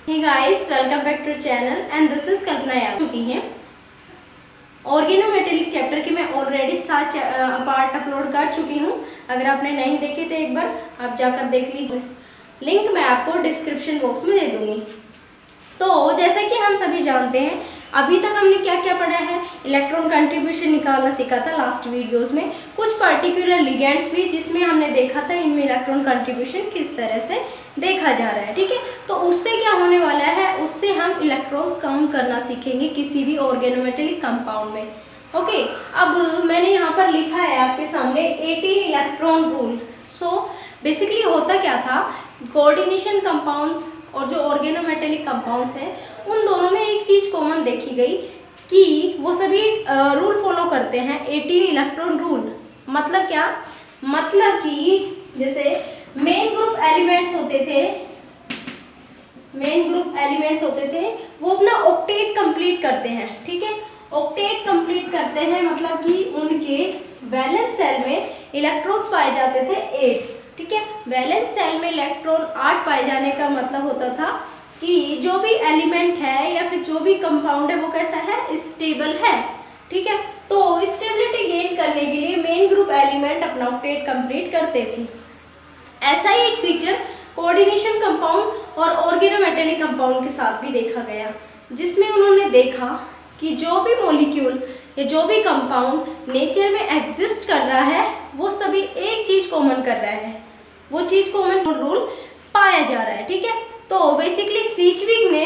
Hey guys, welcome back to channel and this is Kalpana Yadav. चुकी हैं organometallic chapter के मैं ऑलरेडी 7 पार्ट अपलोड कर चुकी हूँ। अगर आपने नहीं देखे तो एक बार आप जाकर देख लीजिए, लिंक मैं आपको डिस्क्रिप्शन बॉक्स में दे दूँगी। तो जैसा कि हम सभी जानते हैं, अभी तक हमने क्या क्या पढ़ा है, इलेक्ट्रॉन कंट्रीब्यूशन निकालना सीखा था लास्ट वीडियोस में, कुछ पर्टिकुलर लिगेंड्स भी जिसमें हमने देखा था इनमें इलेक्ट्रॉन कंट्रीब्यूशन किस तरह से देखा जा रहा है। ठीक है, तो उससे क्या होने वाला है, उससे हम इलेक्ट्रॉन्स काउंट करना सीखेंगे किसी भी ऑर्गेनोमेटेलिक कंपाउंड में। ओके, अब मैंने यहाँ पर लिखा है आपके सामने 18 इलेक्ट्रॉन रूल। सो बेसिकली होता क्या था, कोऑर्डिनेशन कंपाउंड्स और जो ऑर्गेनोमेटेलिक कंपाउंड्स हैं उन दोनों में एक चीज़ कॉमन देखी गई कि वो सभी रूल फॉलो करते हैं, 18 इलेक्ट्रॉन रूल। मतलब क्या, मतलब कि जैसे मेन ग्रुप एलिमेंट्स होते थे वो अपना ऑक्टेट कंप्लीट करते हैं। ठीक है, ऑक्टेट कंप्लीट करते हैं मतलब कि उनके वैलेंस सेल में इलेक्ट्रॉन्स पाए जाते थे 8। ठीक है, वैलेंस सेल में इलेक्ट्रॉन 8 पाए जाने का मतलब होता था कि जो भी एलिमेंट है या फिर जो भी कंपाउंड है वो कैसा है, स्टेबल है। ठीक है, तो स्टेबिलिटी गेन करने के लिए मेन ग्रुप एलिमेंट अपना ऑक्टेट कंप्लीट करते थे। ऐसा ही एक फीचर कोऑर्डिनेशन कंपाउंड और ऑर्गेनोमेटेलिक कंपाउंड के साथ भी देखा गया, जिसमें उन्होंने देखा कि जो भी मॉलिक्यूल या जो भी कंपाउंड नेचर में एग्जिस्ट कर रहा है वो सभी एक चीज़ कॉमन कर रहा है, वो चीज़ कॉमन रूल पाया जा रहा है। ठीक है, तो बेसिकली सीचविक ने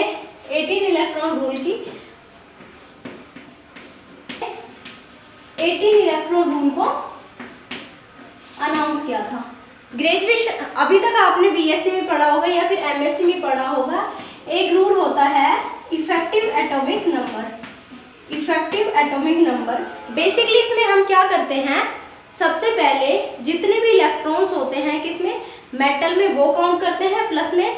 18 इलेक्ट्रॉन रूल को अनाउंस किया था। ग्रेजुएशन अभी तक आपने बीएससी में पढ़ा होगा या फिर एमएससी में पढ़ा होगा, एक रूल होता है इफेक्टिव एटॉमिक नंबर। बेसिकली इसमें हम क्या करते हैं, सबसे पहले जितने भी इलेक्ट्रॉन्स होते हैं किसमें, मेटल में, वो काउंट करते हैं, प्लस में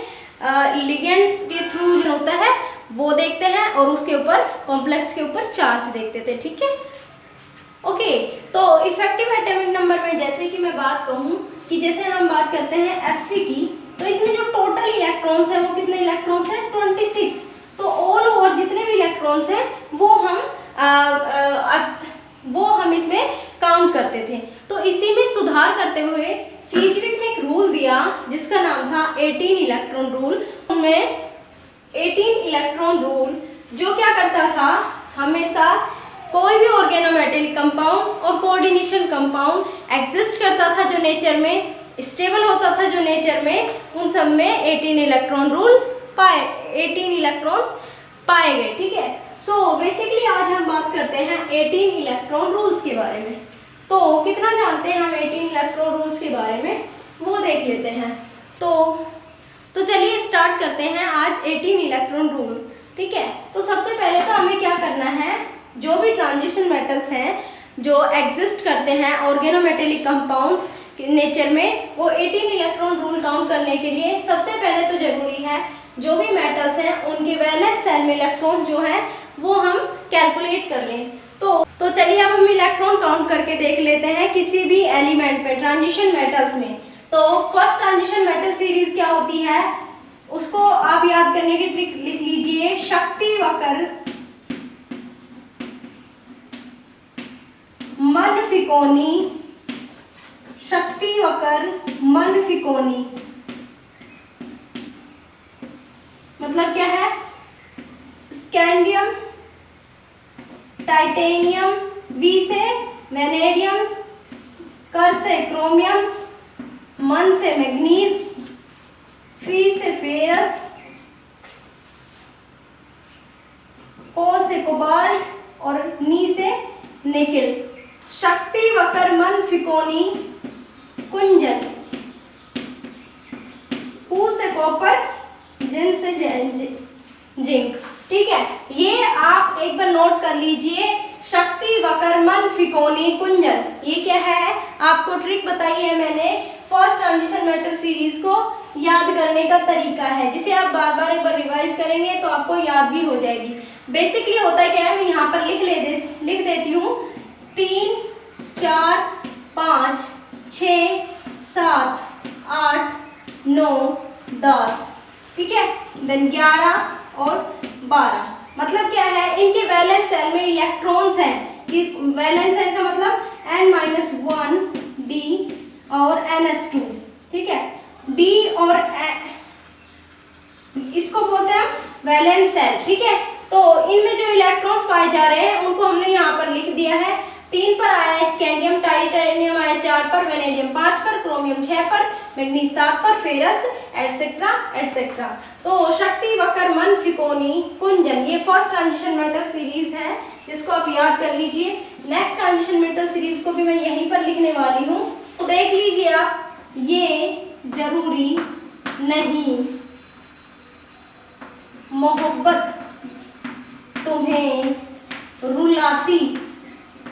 लिगेंड्स के थ्रू जो होता है वो देखते हैं और उसके ऊपर कॉम्प्लेक्स के ऊपर चार्ज देखते थे। ठीक है, ओके, तो इफेक्टिव एटॉमिक नंबर में जैसे कि मैं बात कहूँ कि जैसे हम बात करते हैं Fe की, तो इसमें जो टोटल इलेक्ट्रॉन्स हैं वो कितने इलेक्ट्रॉन्स हैं, 26। तो ऑल ओवर जितने भी इलेक्ट्रॉन्स हैं वो हम इसमें काउंट करते थे। तो इसी में सुधार करते हुए सीजविक ने एक रूल दिया जिसका नाम था 18 इलेक्ट्रॉन रूल। उनमें 18 इलेक्ट्रॉन रूल जो क्या करता था, हमेशा कोई भी ऑर्गेनोमेटेलिक कंपाउंड और कोऑर्डिनेशन कंपाउंड एग्जिस्ट करता था जो नेचर में स्टेबल होता था, जो नेचर में, उन सब में 18 इलेक्ट्रॉन्स पाए गए। ठीक है, सो बेसिकली आज हम बात करते हैं 18 इलेक्ट्रॉन रूल्स के बारे में। तो कितना जानते हैं हम 18 इलेक्ट्रॉन रूल्स के बारे में वो देख लेते हैं। तो चलिए स्टार्ट करते हैं आज 18 इलेक्ट्रॉन रूल। ठीक है, तो सबसे पहले तो हमें क्या करना है, जो भी ट्रांजिशन मेटल्स हैं जो एग्जिस्ट करते हैं ऑर्गेनोमेटेलिक कंपाउंड्स नेचर में, वो 18 इलेक्ट्रॉन रूल काउंट करने के लिए सबसे पहले तो जरूरी है जो भी मेटल्स हैं उनके वैलेंस सेल में इलेक्ट्रॉन्स जो है वो हम कैलकुलेट कर लें। तो चलिए अब हम इलेक्ट्रॉन काउंट करके देख लेते हैं किसी भी एलिमेंट पे, ट्रांजिशन मेटल्स में। तो फर्स्ट ट्रांजिशन मेटल सीरीज क्या होती है, उसको आप याद करने की ट्रिक लिख लीजिए, शक्ति वक्र मनफिकोनी, शक्ति वक्र मनफिकोनी। मतलब क्या है, स्कैंडियम, टाइटेनियम, वी से वेनेडियम, कर से क्रोमियम, मन से मैग्नीज, फी से फेरस, को से कोबाल्ट और नी से निकेल। शक्ति वक्र मनफिकोनी कुंजन, कू से कॉपर, जिन से जिंक। ठीक है, ये आप एक बार नोट कर लीजिए, शक्ति वक्र मनफिकोनी कुंजन। ये क्या है, आपको ट्रिक बताई है मैंने, फर्स्ट ट्रांजिशन मेटल सीरीज को याद करने का तरीका है, जिसे आप बार बार एक बार रिवाइज करेंगे तो आपको याद भी हो जाएगी। बेसिकली होता क्या है, मैं यहाँ पर लिख देती हूँ 3, 4, 5, 6, 7, 8, 9, 10। ठीक है। देन 11 और 12, मतलब क्या है, इनके वैलेंस शेल में इलेक्ट्रॉन्स हैं। कि वैलेंस शेल का मतलब n-1 d और ns2, ठीक है। d और इसको बोलते हैं वैलेंस शेल, ठीक है। तो इनमें जो इलेक्ट्रॉन्स पाए जा रहे हैं उनको हमने यहाँ पर लिख दिया है। 3 पर आया स्कैंडियम, टाइटेनियम आया 4 पर, वेनेडियम 5 पर, क्रोमियम 6 पर, मैग्नीज 7 पर, फेरस एटसेट्रा एटसेट्रा। तो शक्ति, वक्र, मन, फिकोनी, कुंजन, ये फर्स्ट ट्रांजिशन मेटल सीरीज है, जिसको आप याद कर लीजिए। नेक्स्ट ट्रांजिशन मेटल सीरीज को भी मैं यहीं पर लिखने वाली हूँ, तो देख लीजिए आप। ये जरूरी नहीं मोहब्बत तुम्हें रुलाती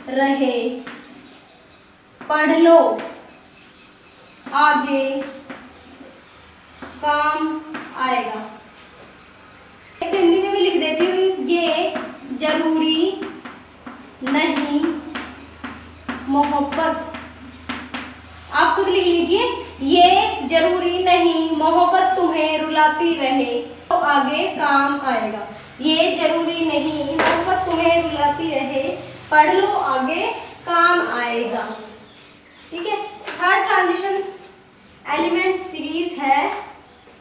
रहे, पढ़ लो आगे काम आएगा। इसको हिंदी में भी लिख देती हूँ। ये जरूरी नहीं मोहब्बत, आप खुद लिख लीजिए। ये जरूरी नहीं मोहब्बत तुम्हें रुलाती रहे, तो आगे काम आएगा। ये जरूरी नहीं मोहब्बत तुम्हें रुलाती रहे, पढ़ लो आगे काम आएगा, ठीक है। थर्ड ट्रांजिशन एलिमेंट सीरीज है।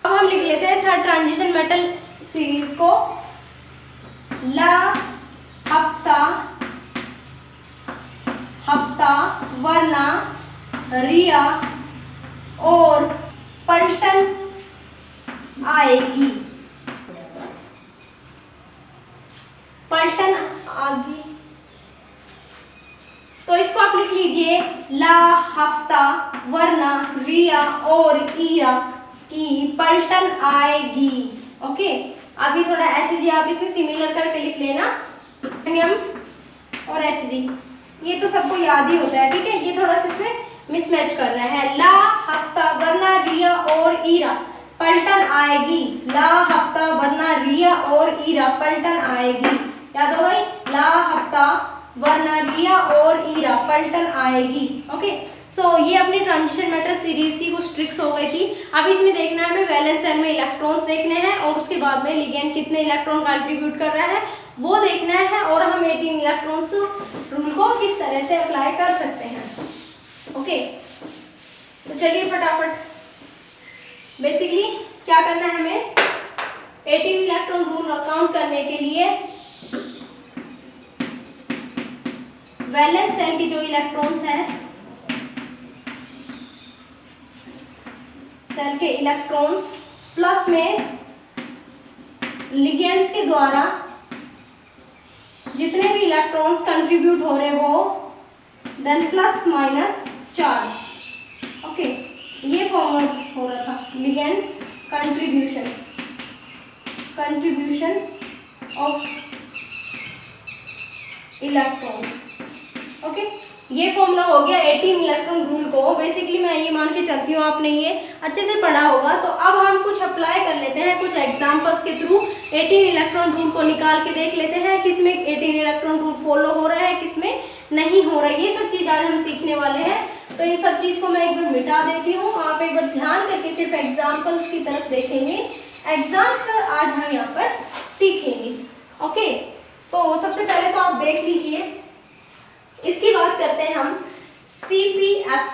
अब हम लिख लेते हैं थर्ड ट्रांजिशन मेटल सीरीज को। ला, हफ्ता, हफ्ता, वरना, रिया और पलटन आएगी, पलटन आगे। तो इसको आप लिख लीजिए। ला, हफ्ता, वरना, रिया और ईरा की पलटन आएगी। ओके, अभी थोड़ा Hg आप इसमें सिमिलर करके लिख लेना। और Hg ये तो सबको याद ही होता है, ठीक है। ये थोड़ा सा इसमें मिसमैच कर रहा है। ला, हफ्ता, वरना, रिया और ईरा पलटन आएगी। ला, हफ्ता, वरना, रिया और ईरा पलटन आएगी। याद हो गई? ला, हफ्ता, वरना, रिया और ईरा पलटन आएगी। ओके, सो ये अपनी ट्रांजिशन मेटल सीरीज की कुछ ट्रिक्स हो गई थी। अब इसमें देखना है हमें वैलेंस शेल में इलेक्ट्रॉन्स देखने हैं, और उसके बाद में लिगेंड कितने इलेक्ट्रॉन कंट्रीब्यूट कर रहा है वो देखना है, और हम 18 इलेक्ट्रॉन्स रूल को किस तरह से अप्लाई कर सकते हैं। ओके, तो चलिए फटाफट बेसिकली क्या करना है हमें। 18 इलेक्ट्रॉन रूल काउंट करने के लिए वैलेंस शेल की जो इलेक्ट्रॉन्स हैं, सेल के इलेक्ट्रॉन्स प्लस में लिगेंड्स के द्वारा जितने भी इलेक्ट्रॉन्स कंट्रीब्यूट हो रहे वो, then plus minus charge. Okay, ये फॉर्मूला हो रहा था ligand contribution, contribution of electrons. Okay, ये फॉर्मूला हो गया 18 इलेक्ट्रॉन रूल को। बेसिकली मैं ये मान के चलती हूँ आपने ये अच्छे से पढ़ा होगा। तो अब हम कुछ अप्लाई कर लेते हैं, कुछ एग्जांपल्स के थ्रू 18 इलेक्ट्रॉन रूल को निकाल के देख लेते हैं किसमें 18 इलेक्ट्रॉन रूल फॉलो हो रहा है, किसमें नहीं हो रहा है। ये सब चीज़ आज हम सीखने वाले हैं। तो इन सब चीज़ को मैं एक बार मिटा देती हूँ, आप एक बार ध्यान करके सिर्फ एग्जाम्पल्स की तरफ देखेंगे। एग्जाम्पल आज हम यहाँ पर सीखेंगे। ओके, तो सबसे पहले तो आप देख लीजिए, इसकी बात करते हैं हम CpF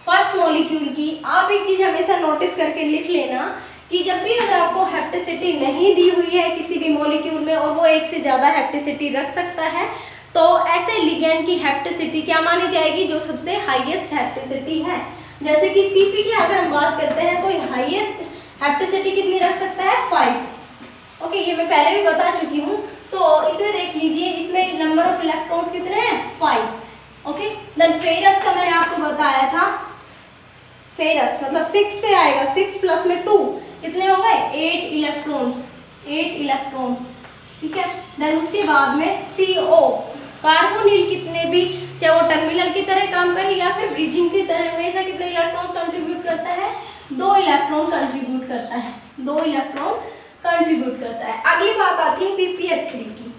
फर्स्ट मॉलिक्यूल की। आप एक चीज़ हमेशा नोटिस करके लिख लेना कि जब भी अगर आपको हेप्टिसिटी नहीं दी हुई है किसी भी मॉलिक्यूल में और वो एक से ज़्यादा हेप्टिसिटी रख सकता है, तो ऐसे लिगेंड की हेप्टिसिटी क्या मानी जाएगी, जो सबसे हाईएस्ट हेप्टिसिटी है। जैसे कि Cp की अगर हम बात करते हैं तो हाईएस्ट हेप्टिसिटी कितनी रख सकता है, 5। ओके, ये मैं पहले भी बता चुकी हूँ। तो इसमें देख लीजिए, इसमें नंबर ऑफ इलेक्ट्रॉन्स कितने हैं, 5। ओके, देन फेरस का मैंने आपको बताया था, फेरस मतलब 6 पे आएगा, 6 प्लस में 2 कितने हो गए, 8 इलेक्ट्रॉन्स, 8 इलेक्ट्रॉन्स, ठीक है। देन उसके बाद में CO कार्बोनिल कितने भी, चाहे वो टर्मिनल की तरह काम करे या फिर ब्रिजिंग की तरह, हमेशा कितने इलेक्ट्रॉन्स कंट्रीब्यूट करता है, 2 इलेक्ट्रॉन कंट्रीब्यूट करता है, 2 इलेक्ट्रॉन कंट्रीब्यूट करता है। अगली बात आती है PpS3 की।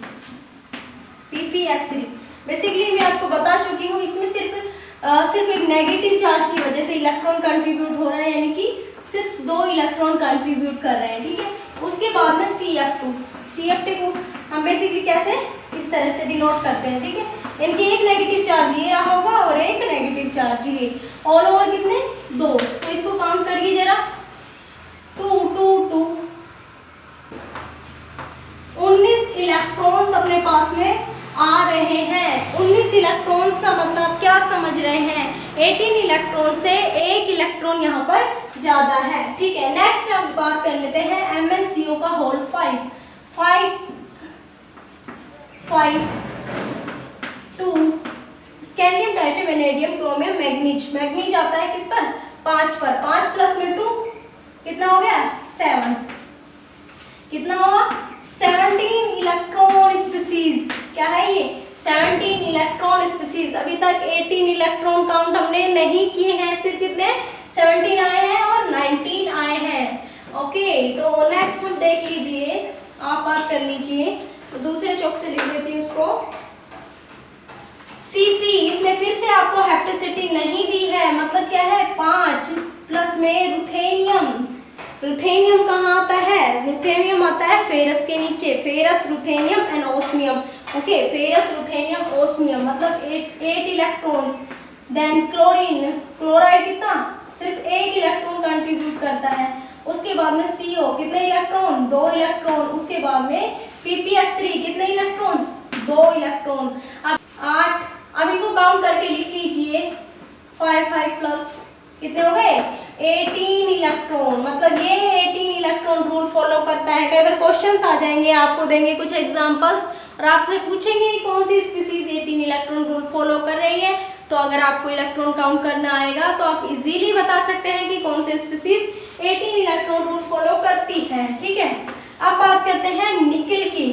PpS3 बेसिकली मैं आपको बता चुकी हूँ, इसमें सिर्फ एक नेगेटिव चार्ज की वजह से इलेक्ट्रॉन कंट्रीब्यूट हो रहा है, यानी कि सिर्फ 2 इलेक्ट्रॉन कंट्रीब्यूट कर रहे हैं, ठीक है। उसके बाद में CF2, CF2 को हम बेसिकली कैसे इस तरह से डिनोट करते हैं, ठीक है। इनके एक नेगेटिव चार्ज ये रहा होगा और एक नेगेटिव चार्ज ये, ऑल ओवर कितने 2, तो इसको काउंट करिए जरा, 2 2 2, 19 इलेक्ट्रॉन्स अपने पास में आ रहे हैं। 19 इलेक्ट्रॉन्स का मतलब क्या समझ रहे हैं, 18 इलेक्ट्रॉन से एक इलेक्ट्रॉन यहाँ पर ज्यादा है, ठीक है। नेक्स्ट अब बात कर लेते हैं MnCO का होल 5 5 5 2, scandium, titanium, vanadium, chromium, manganese. Manganese आता है किस पर, 5 पर, 5 प्लस में 2 कितना हो गया 7, कितना हुआ 17 इलेक्ट्रॉन स्पीसीज। क्या है ये 17 इलेक्ट्रॉन स्पीसीज। अभी तक 18 इलेक्ट्रॉन काउंट हमने नहीं किए हैं, सिर्फ कितने 17 आए हैं और 19 आए हैं। ओके, तो नेक्स्ट हम देख लीजिए, आप बात कर लीजिए, तो दूसरे चौक से लिख देती हूँ उसको, Cp। इसमें फिर से आपको हेप्टेसिटी नहीं दी है, मतलब क्या है 5 प्लस में रुथेनियम। रुथेनियम कहाँ आता है, रुथेनियम आता है फेरस के नीचे, ferrous, ruthenium and osmium. Okay, ferrous, ruthenium, osmium, मतलब 8 इलेक्ट्रॉन्स। देन क्लोरीन, क्लोराइड कितना, सिर्फ 1 इलेक्ट्रॉन कंट्रीब्यूट करता है। उसके बाद में CO कितने इलेक्ट्रॉन, 2 इलेक्ट्रॉन। उसके बाद में PPS3 कितने इलेक्ट्रॉन, 2 इलेक्ट्रॉन। अब 8, अब इनको काउंट करके लिख लीजिए, 5 5 प्लस कितने हो गए 18 इलेक्ट्रॉन, मतलब ये 18 इलेक्ट्रॉन रूल फॉलो करता है। कई बार क्वेश्चंस आ जाएंगे, आपको देंगे कुछ एग्जांपल्स और आपसे पूछेंगे कि कौन सी स्पीसीज 18 इलेक्ट्रॉन रूल फॉलो कर रही है। तो अगर आपको इलेक्ट्रॉन काउंट करना आएगा तो आप इजीली बता सकते हैं कि कौन सी स्पीसीज 18 इलेक्ट्रॉन रूल फॉलो करती है, ठीक है। अब बात करते हैं निकिल की।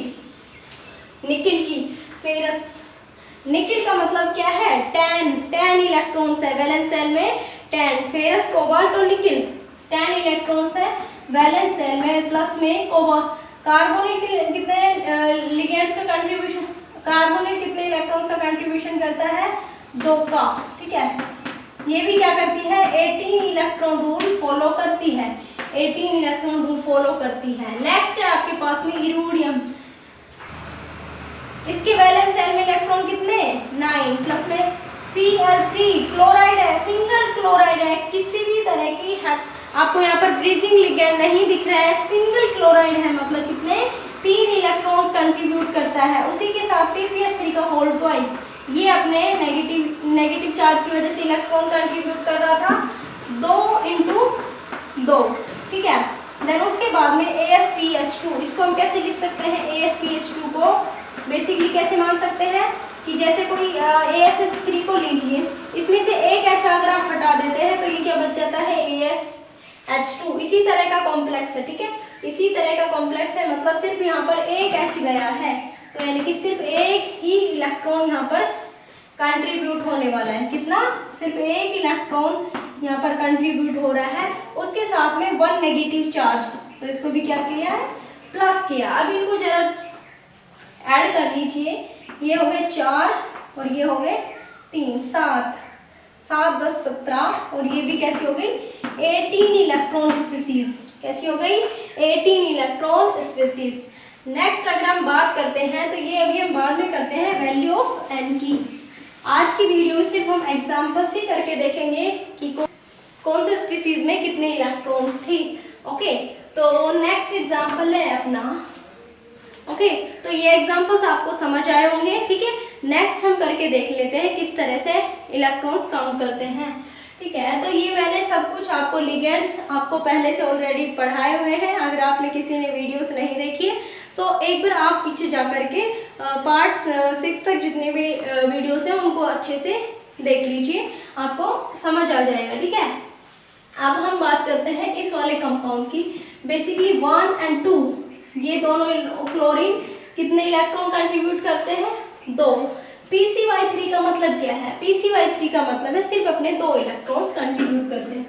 निकिल की फेरस, निकिल का मतलब क्या है 10 इलेक्ट्रॉन्स है, वैलेंस सेल में 10। फेरस, कोबाल्ट और निकिल 10 इलेक्ट्रॉन्स है वैलेंस सेल में, प्लस में कार्बोनेट कितने लिगेंड्स का कंट्रीब्यूशन, कार्बोनेट कितने इलेक्ट्रॉन्स का कंट्रीब्यूशन करता है 2 का, ठीक है। ये भी क्या करती है 18 इलेक्ट्रॉन रूल फॉलो करती है, 18 इलेक्ट्रॉन रूल फॉलो करती है। नेक्स्ट है आपके पास में इरूडियम। इसके वैलेंस सेल में इलेक्ट्रॉन कितने 9, प्लस में Cl3, क्लोराइड है, सिंगल क्लोराइड है, किसी भी तरह की आपको यहाँ पर ब्रीजिंग लिगेंड नहीं दिख रहा है, सिंगल क्लोराइड है, मतलब कितने 3 इलेक्ट्रॉन्स कंट्रीब्यूट करता है। उसी के साथ PPS3 का होल ट्वाइस, ये अपने नेगेटिव चार्ज की वजह से इलेक्ट्रॉन कंट्रीब्यूट कर रहा था 2 × 2, ठीक है। देन उसके बाद में AsPH2, इसको हम कैसे लिख सकते हैं, AsPH2 को बेसिकली कैसे मान सकते हैं कि जैसे कोई ASH3 को लीजिए, इसमें से एक H अगर आप हटा देते हैं तो ये क्या बच जाता है AsH2। इसी तरह का कॉम्प्लेक्स है, ठीक है, इसी तरह का कॉम्प्लेक्स है, मतलब सिर्फ यहाँ पर एक H गया है, तो यानी कि सिर्फ एक ही इलेक्ट्रॉन यहाँ पर कंट्रीब्यूट होने वाला है। कितना, सिर्फ एक इलेक्ट्रॉन यहाँ पर कंट्रीब्यूट हो रहा है, उसके साथ में 1 नेगेटिव चार्ज, तो इसको भी क्या किया है प्लस किया। अब इनको जरा ऐड कर लीजिए, ये हो गए 4 और ये हो गए 3, 7 7 10 17, और ये भी कैसी हो गई 18 इलेक्ट्रॉन स्पीसीज। कैसी हो गई 18 इलेक्ट्रॉन स्पीसीज। नेक्स्ट अगर हम बात करते हैं तो ये अभी हम बाद में करते हैं वैल्यू ऑफ N की। आज की वीडियो में सिर्फ हम एग्जाम्पल्स ही करके देखेंगे कि कौन से स्पीसीज में कितने इलेक्ट्रॉन्स थी। ओके, तो नेक्स्ट एग्जाम्पल है अपना। ओके, तो ये एग्जाम्पल्स आपको समझ आए होंगे, ठीक है। नेक्स्ट हम करके देख लेते हैं किस तरह से इलेक्ट्रॉन्स काउंट करते हैं, ठीक है। तो ये मैंने सब कुछ आपको लिगेंड्स आपको पहले से ऑलरेडी पढ़ाए हुए हैं। अगर आपने किसी ने वीडियोस नहीं देखी है तो एक बार आप पीछे जा कर के पार्ट 6 तक जितने भी वीडियोस हैं उनको अच्छे से देख लीजिए, आपको समझ आ जाएगा, ठीक है। अब हम बात करते हैं इस वाले कंपाउंड की। बेसिकली 1 और 2 ये दोनों क्लोरीन कितने इलेक्ट्रॉन कंट्रीब्यूट करते हैं 2। PCY3 का मतलब क्या है, PCY3 का मतलब है सिर्फ अपने 2 इलेक्ट्रॉन्स कंट्रीब्यूट करते हैं।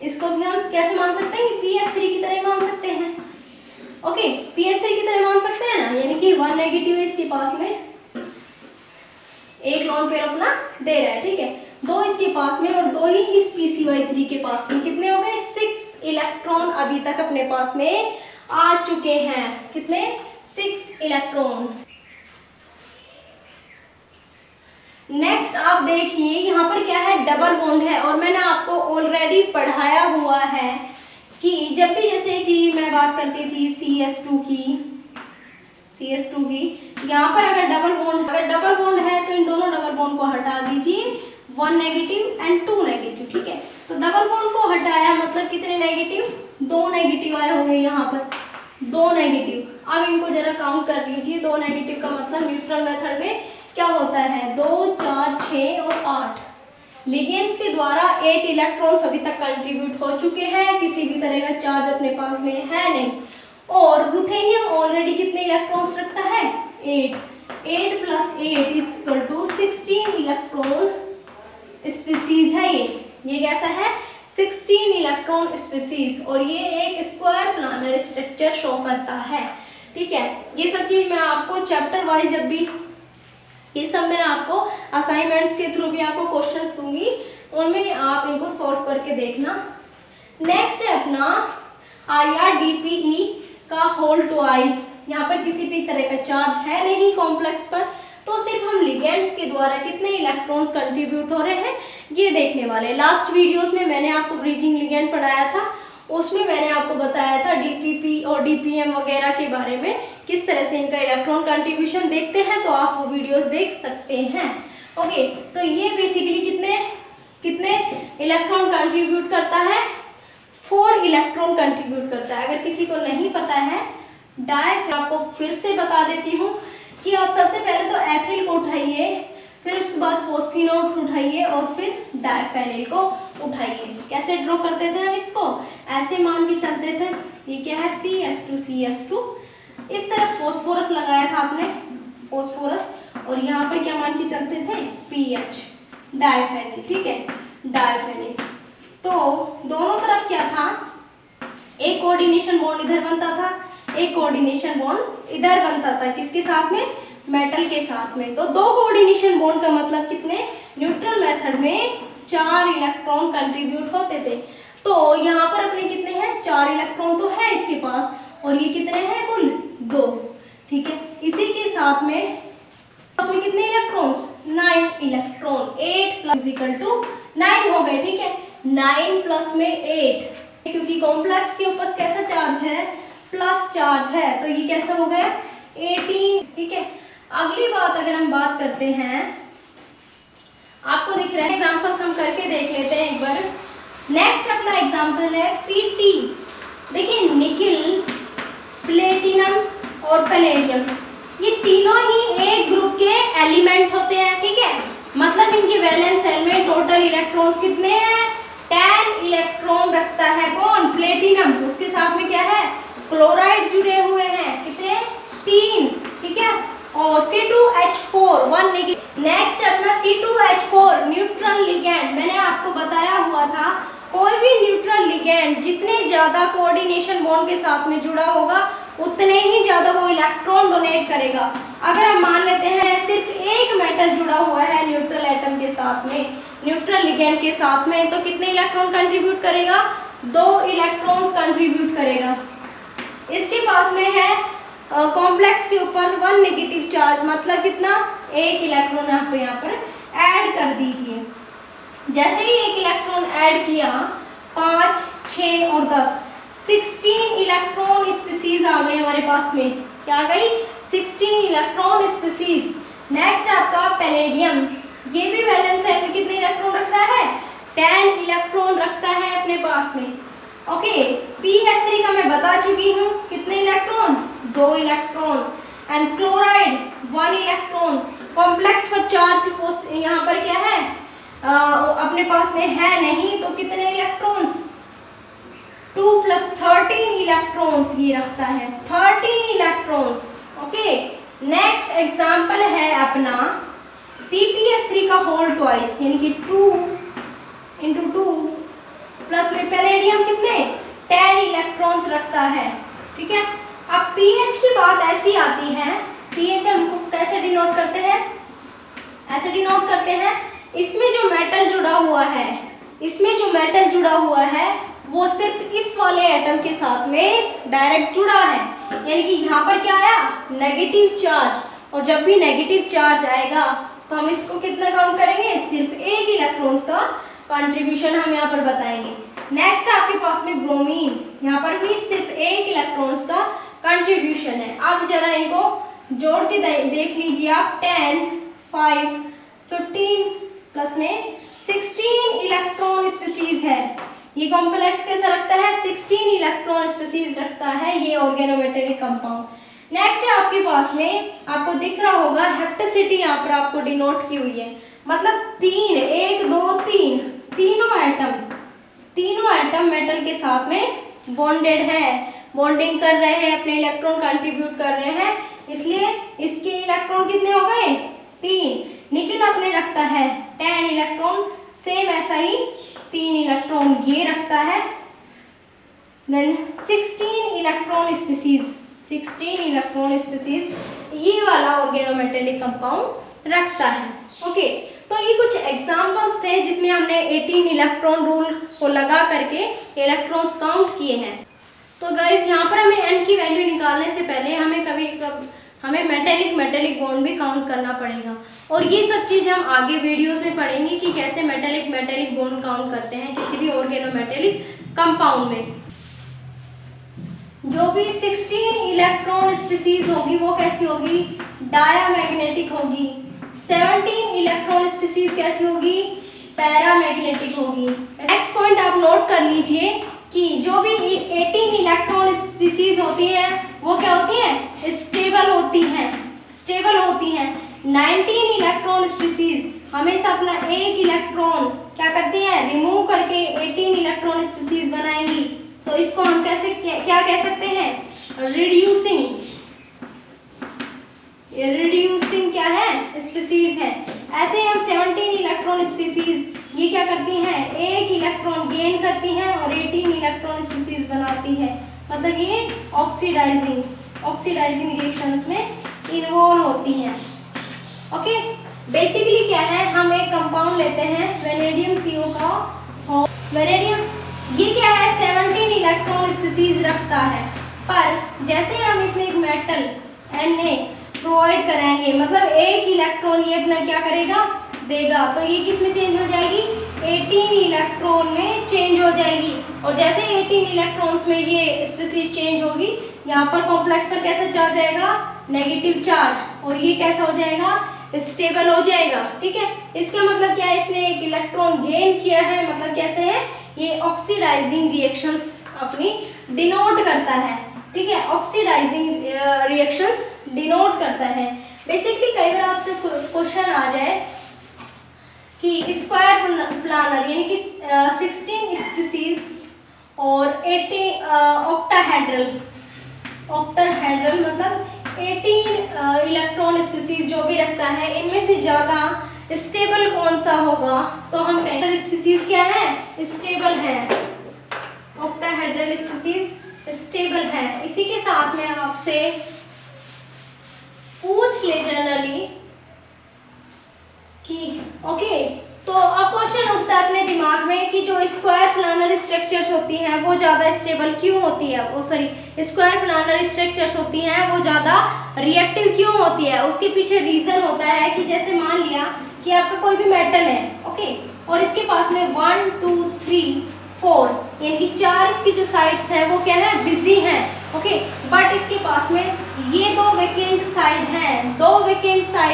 इसको भी हम कैसे मान सकते हैं, PS3 की तरह मान सकते हैं। ओके, PS3 की तरह मान सकते हैं ना, यानी कि 1 नेगेटिव है इसके पास में, एक लॉन पेयर अपना दे रहा है, ठीक है। 2 इसके पास में और 2 ही इस PCY3 के पास में, कितने हो गए 6 इलेक्ट्रॉन अभी तक अपने पास में आ चुके हैं। कितने? 6 इलेक्ट्रॉन। नेक्स्ट आप देखिए यहाँ पर क्या है, डबल बॉन्ड है। और मैंने आपको ऑलरेडी पढ़ाया हुआ है कि जब भी जैसे कि मैं बात करती थी CS2 की, यहाँ पर अगर डबल बॉन्ड है तो इन दोनों डबल बॉन्ड को हटा दीजिए, 1 नेगेटिव एंड 2 नेगेटिव। ठीक है, तो डबल बॉन्ड को हटाया मतलब कितने नेगेटिव? 2 नेगेटिव आए होंगे यहाँ पर, 2 नेगेटिव। अब इनको जरा काउंट कर लीजिए। 2 नेगेटिव का मतलब न्यूट्रल मेथड में क्या होता है? 2, 4, 6 और 8। लिगेंड्स के द्वारा 8 इलेक्ट्रॉन्स अभी तक कंट्रीब्यूट हो चुके हैं, किसी भी तरह का चार्ज अपने पास में है नहीं। और रुथेनियम ऑलरेडी कितने इलेक्ट्रॉन्स रखता है? 8 + 8 = 16 इलेक्ट्रॉन स्पीसीज है। ये कैसा है? 16 इलेक्ट्रॉन स्पीसीज। और ये एक स्क्वायर प्लानर स्ट्रक्चर शो करता है। ठीक है, ये सब चीज मैं आपको चैप्टर वाइज जब भी ये सब मैं आपको असाइनमेंट्स के थ्रू भी आपको क्वेश्चंस दूंगी, उनमें आप इनको सॉल्व करके देखना। नेक्स्ट है अपना IRDPE का होल ट्वाइस। यहाँ पर किसी भी तरह का चार्ज है नहीं कॉम्प्लेक्स पर, तो सिर्फ हम लिगेंड्स के द्वारा कितने इलेक्ट्रॉन्स कंट्रीब्यूट हो रहे हैं ये देखने वाले। लास्ट वीडियोस में मैंने आपको ब्रीजिंग लिगेंड पढ़ाया था, उसमें मैंने आपको बताया था DPP और DPM वगैरह के बारे में, किस तरह से इनका इलेक्ट्रॉन कंट्रीब्यूशन देखते हैं, तो आप वो वीडियोस देख सकते हैं। ओके, तो ये बेसिकली कितने इलेक्ट्रॉन कंट्रीब्यूट करता है? 4 इलेक्ट्रॉन कंट्रीब्यूट करता है। अगर किसी को नहीं पता है आपको फिर से बता देती हूँ कि आप सबसे पहले तो एथिल को उठाइए, फिर उसके बाद फॉस्फिनोल उठाइए और फिर डायफेनिल को उठाइए। कैसे ड्रॉ करते थे हम इसको? ऐसे मान के चलते थे, ये क्या है? CS2। इस तरफ फॉस्फोरस लगाया था आपने, फॉस्फोरस, और यहाँ पर क्या मान के चलते थे? PH, डायफेनिल। ठीक है, डायफेनिल। तो दोनों तरफ क्या था? एक कोऑर्डिनेशन बॉन्ड इधर बनता था, एक कोऑर्डिनेशन बॉन्ड इधर बनता था। किसके साथ में? मेटल के साथ में। तो 2 कोऑर्डिनेशन बॉन्ड का मतलब कितने? न्यूट्रल मेथड में 4 इलेक्ट्रॉन कंट्रीब्यूट होते थे। तो यहाँ पर अपने कितने हैं? 4 इलेक्ट्रॉन तो है इसके पास, और ये कितने हैं कुल? 2। ठीक है, इसी के साथ में कितने इलेक्ट्रॉन्स? 9 इलेक्ट्रॉन। 8 + 9 हो गए। ठीक है, 9 + 8, क्योंकि कॉम्प्लेक्स के ऊपर कैसा चार्ज है? प्लस चार्ज है, तो ये कैसा हो गया? 18। ठीक है, अगली बात अगर हम बात करते हैं, आपको दिख रहा है, एग्जांपल्स हम करके देख लेते हैं एक बार। नेक्स्ट अपना एग्जांपल है PT। देखिए, निकिल, प्लेटिनम और पैलेडियम, ये तीनों ही एक ग्रुप के एलिमेंट होते हैं। ठीक है, मतलब इनके वैलेंस शेल में टोटल इलेक्ट्रॉन्स कितने हैं? 10 इलेक्ट्रॉन रखता है। कौन? प्लेटिनम। उसके साथ में क्या है? क्लोराइड जुड़े हुए हैं। कितने? 3। ठीक है, और C2H4 1 नेगेटिव। नेक्स्ट अपना C2H4 न्यूट्रल लिगेंड। मैंने आपको बताया हुआ था, कोई भी न्यूट्रल लिगेंड जितने ज़्यादा कोऑर्डिनेशन बॉन्ड के साथ में जुड़ा होगा उतने ही ज़्यादा वो इलेक्ट्रॉन डोनेट करेगा। अगर हम मान लेते हैं सिर्फ एक मेटल जुड़ा हुआ है न्यूट्रल एटम के साथ में, न्यूट्रल लिगेंड के साथ में, तो कितने इलेक्ट्रॉन कंट्रीब्यूट करेगा? 2 इलेक्ट्रॉन्स कंट्रीब्यूट करेगा। इसके पास में है कॉम्प्लेक्स के ऊपर 1 नेगेटिव चार्ज, मतलब कितना? 1 इलेक्ट्रॉन आप यहाँ पर ऐड कर दीजिए। जैसे ही 1 इलेक्ट्रॉन ऐड किया, 5, 6 और 10, 16 इलेक्ट्रॉन स्पीसीज आ गए हमारे पास में। क्या आ गई? 16 इलेक्ट्रॉन स्पीसीज। नेक्स्ट आपका पैलेडियम, ये भी वैलेंस शेल में कितने इलेक्ट्रॉन रख रहा है? 10 इलेक्ट्रॉन रखता है अपने पास में। ओके, PH3 का मैं बता चुकी हूँ, कितने electron? 2 electron. And chloride 1 electron. Complex पर चार्ज यहाँ पर क्या है? अपने पास में है नहीं, तो कितने इलेक्ट्रॉन्स? 2 + 13 इलेक्ट्रॉन्स ये रखता है, 13 इलेक्ट्रॉन्स। ओके, नेक्स्ट एग्जाम्पल है अपना PPH3 का होल ट्वाइस, यानी कि 2 × 2 प्लस में पैलेडियम कितने? 10 इलेक्ट्रॉन्स रखता है। ठीक है, अब पीएच की बात ऐसी आती है, पीएच हमको कैसे डिनोट करते हैं? ऐसे डिनोट करते हैं, इसमें जो मेटल जुड़ा हुआ है, इसमें जो मेटल जुड़ा हुआ है वो सिर्फ इस वाले एटम के साथ में डायरेक्ट जुड़ा है, यानी कि यहाँ पर क्या आया, नेगेटिव चार्ज। और जब भी नेगेटिव चार्ज आएगा तो हम इसको कितना काउंट करेंगे, सिर्फ एक इलेक्ट्रॉन्स का कंट्रीब्यूशन हम यहाँ पर बताएंगे। नेक्स्ट आपके पास में ब्रोमीन, यहाँ पर भी सिर्फ एक इलेक्ट्रॉन्स का कंट्रीब्यूशन है। अब जरा इनको जोड़ के देख लीजिए आप, 10, 5, 15 प्लस में 16 इलेक्ट्रॉन स्पीसीज है। ये कॉम्प्लेक्स कैसा रखता है, 16 इलेक्ट्रॉन स्पीसीज रखता है ये ऑर्गेनोमेटेलिक कंपाउंड। नेक्स्ट है आपके पास में, आपको दिख रहा होगा हेप्टेसिटी यहाँ पर आपको डिनोट की हुई है, मतलब 3, 1, 2, 3 तीनों एटम मेटल के साथ में बॉन्डेड है, बॉन्डिंग कर रहे हैं, अपने इलेक्ट्रॉन कंट्रीब्यूट कर रहे हैं, इसलिए इसके इलेक्ट्रॉन कितने हो गए, 3। निकेल अपने रखता है 10 इलेक्ट्रॉन, सेम ऐसा ही 3 इलेक्ट्रॉन ये रखता है। देन 16 इलेक्ट्रॉन स्पीसीज ये वाला ऑर्गेनोमेटेलिक कंपाउंड रखता है। ओके, तो ये कुछ एग्जांपल्स थे जिसमें हमने 18 इलेक्ट्रॉन रूल को लगा करके इलेक्ट्रॉन्स काउंट किए हैं। तो गाइज यहाँ पर हमें n की वैल्यू निकालने से पहले हमें मेटेलिक बॉन्ड भी काउंट करना पड़ेगा, और ये सब चीज़ हम आगे वीडियोस में पढ़ेंगे कि कैसे मेटेलिक बॉन्ड काउंट करते हैं किसी भी ऑर्गेनोमेटेलिक कंपाउंड में। जो भी 16 इलेक्ट्रॉन स्पीसीज होगी वो कैसी होगी, डायामैग्नेटिक होगी। 17 इलेक्ट्रॉन स्पीसीज कैसी होगी, पैरामैग्नेटिक होगी। नेक्स्ट पॉइंट आप नोट कर लीजिए कि जो भी 18 इलेक्ट्रॉन स्पीसीज होती हैं वो क्या होती हैं, स्टेबल होती हैं। 19 इलेक्ट्रॉन स्पीसीज हमेशा अपना एक इलेक्ट्रॉन क्या करती हैं, रिमूव करके 18 इलेक्ट्रॉन स्पीसीज बनाएंगी। तो इसको हम क्या कह सकते हैं, रिड्यूसिंग क्या है, स्पीसीज है। ऐसे ही हम 17 इलेक्ट्रॉन स्पीसीज ये क्या करती हैं, एक इलेक्ट्रॉन गेन करती हैं और 18 इलेक्ट्रॉन स्पीसीज बनाती है, मतलब ये ऑक्सीडाइजिंग रिएक्शंस में इन्वॉल्व होती हैं। ओके, बेसिकली क्या है, हम एक कंपाउंड लेते हैं वेनेडियम CO का, वेनेडियम ये क्या है, 17 इलेक्ट्रॉन स्पीसीज रखता है, पर जैसे हम इसमें एक मेटल Na प्रोवाइड कराएंगे, मतलब एक इलेक्ट्रॉन ये अपना क्या करेगा, देगा, तो ये किस में चेंज हो जाएगी, 18 इलेक्ट्रॉन में चेंज हो जाएगी। और जैसे 18 इलेक्ट्रॉन्स में ये स्पीसीज चेंज होगी, यहाँ पर कॉम्प्लेक्स पर कैसा चार्ज आएगा, नेगेटिव चार्ज, और ये कैसा हो जाएगा, स्टेबल हो जाएगा। ठीक है, इसका मतलब क्या है, इसने एक इलेक्ट्रॉन गेन किया है, मतलब कैसे है, ये ऑक्सीडाइजिंग रिएक्शंस अपनी डिनोट करता है। ठीक है, ऑक्सीडाइजिंग रिएक्शंस डिनोट करता है। बेसिकली कई बार आपसे क्वेश्चन आ जाए कि स्क्वायर प्लानर यानी कि 16 स्पीसीज और 18 ऑक्टाहेड्रल मतलब 18 इलेक्ट्रॉन स्पीसीज जो भी रखता है, इनमें से ज़्यादा स्टेबल कौन सा होगा, तो हम कहेंगे स्पीसीज क्या है, स्टेबल है, ऑक्टाहेड्रल स्पीसीज स्टेबल है। इसी के साथ में आपसे पूछ ले जनरली कि ओके, तो अब क्वेश्चन उठता है अपने दिमाग में कि जो स्क्वायर प्लानर स्ट्रक्चर्स होती हैं वो ज़्यादा स्टेबल क्यों होती है, स्क्वायर प्लानर स्ट्रक्चर्स होती हैं वो ज़्यादा रिएक्टिव क्यों होती है। उसके पीछे रीज़न होता है कि जैसे मान लिया कि आपका कोई भी मेटल है, ओके, और इसके पास में 1, 2, 3, 4 यानी कि 4 इसकी जो साइड्स है वो क्या है, बिजी हैं, ओके, बट इसके पास में ये 2 वेकेंट साइड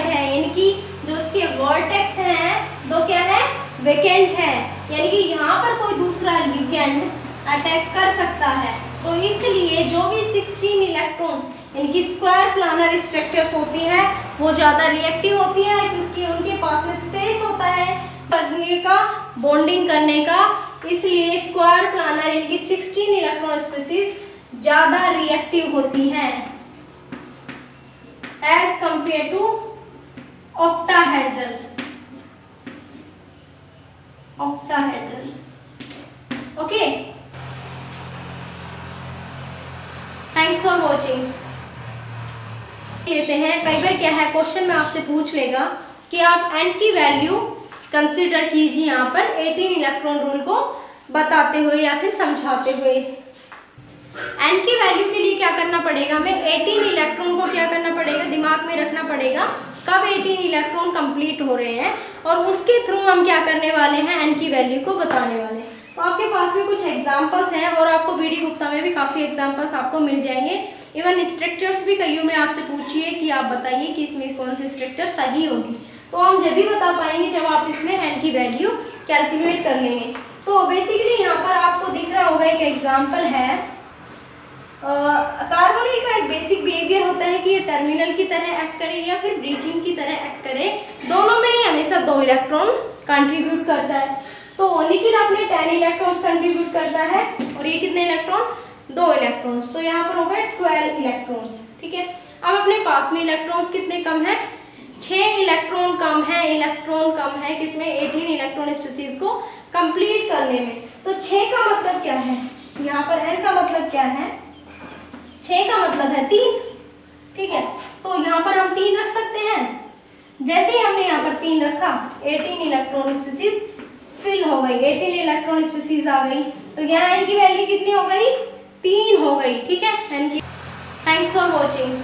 है, यानी कि जो इसके वर्टेक्स हैं 2 क्या है, वेकेंट है, यानी कि यहाँ पर कोई दूसरा लिगेंड अटैक कर सकता है। तो इसलिए जो भी 16 इलेक्ट्रॉन यानी कि स्क्वायर प्लानर स्ट्रक्चर्स होती हैं वो ज़्यादा रिएक्टिव होती है, क्योंकि उनके पास में स्पेस होता है करने का, बॉन्डिंग करने का, इसलिए स्क्वायर प्लानर यानी कि 16 इलेक्ट्रॉन स्पीसीज ज़्यादा रिएक्टिव होती हैं as compare to octahedral. Okay, thanks for watching. लेते हैं, कई बार क्या है क्वेश्चन में आपसे पूछ लेगा कि आप n की वैल्यू कंसीडर कीजिए यहाँ पर 18 इलेक्ट्रॉन रूल को बताते हुए या फिर समझाते हुए। n की वैल्यू के लिए क्या करना पड़ेगा, हमें 18 इलेक्ट्रॉन को क्या करना पड़ेगा, दिमाग में रखना पड़ेगा कब 18 इलेक्ट्रॉन कंप्लीट हो रहे हैं, और उसके थ्रू हम क्या करने वाले हैं, n की वैल्यू को बताने वाले हैं। तो आपके पास में कुछ एग्जांपल्स हैं और आपको BD गुप्ता में भी काफ़ी एग्जांपल्स आपको मिल जाएंगे। इवन स्ट्रक्चर्स भी कईयों में आपसे पूछिए कि आप बताइए कि इसमें कौन सी स्ट्रक्चर सही होगी, तो हम जब भी बता पाएंगे जब आप इसमें n की वैल्यू कैलकुलेट कर लेंगे। तो बेसिकली यहाँ पर आपको दिख रहा होगा एक एग्जाम्पल है, कार्बोनिल का एक बेसिक बिहेवियर होता है कि ये टर्मिनल की तरह एक्ट करे या फिर ब्रीचिंग की तरह एक्ट करे, दोनों में ही हमेशा 2 इलेक्ट्रॉन कंट्रीब्यूट करता है। तो निकिल अपने 10 इलेक्ट्रॉन्स कंट्रीब्यूट करता है और ये कितने इलेक्ट्रॉन, 2 इलेक्ट्रॉन्स, तो यहाँ पर हो गए 12 इलेक्ट्रॉन्स। ठीक है, अब अपने पास में इलेक्ट्रॉन्स कितने कम है, 6 इलेक्ट्रॉन कम है, इलेक्ट्रॉन कम है किसमें, 18 इलेक्ट्रॉन स्पीसीज को कंप्लीट करने में। तो 6 का मतलब क्या है, यहाँ पर n का मतलब क्या है, 6 का मतलब है 3। ठीक है, तो यहाँ पर हम 3 रख सकते हैं। जैसे ही हमने यहाँ पर 3 रखा, 18 इलेक्ट्रॉन स्पीसीज फिल हो गई, 18 इलेक्ट्रॉन स्पीसीज आ गई, तो यहाँ n की वैल्यू कितनी हो गई, 3 हो गई। ठीक है, n की। Thanks for watching.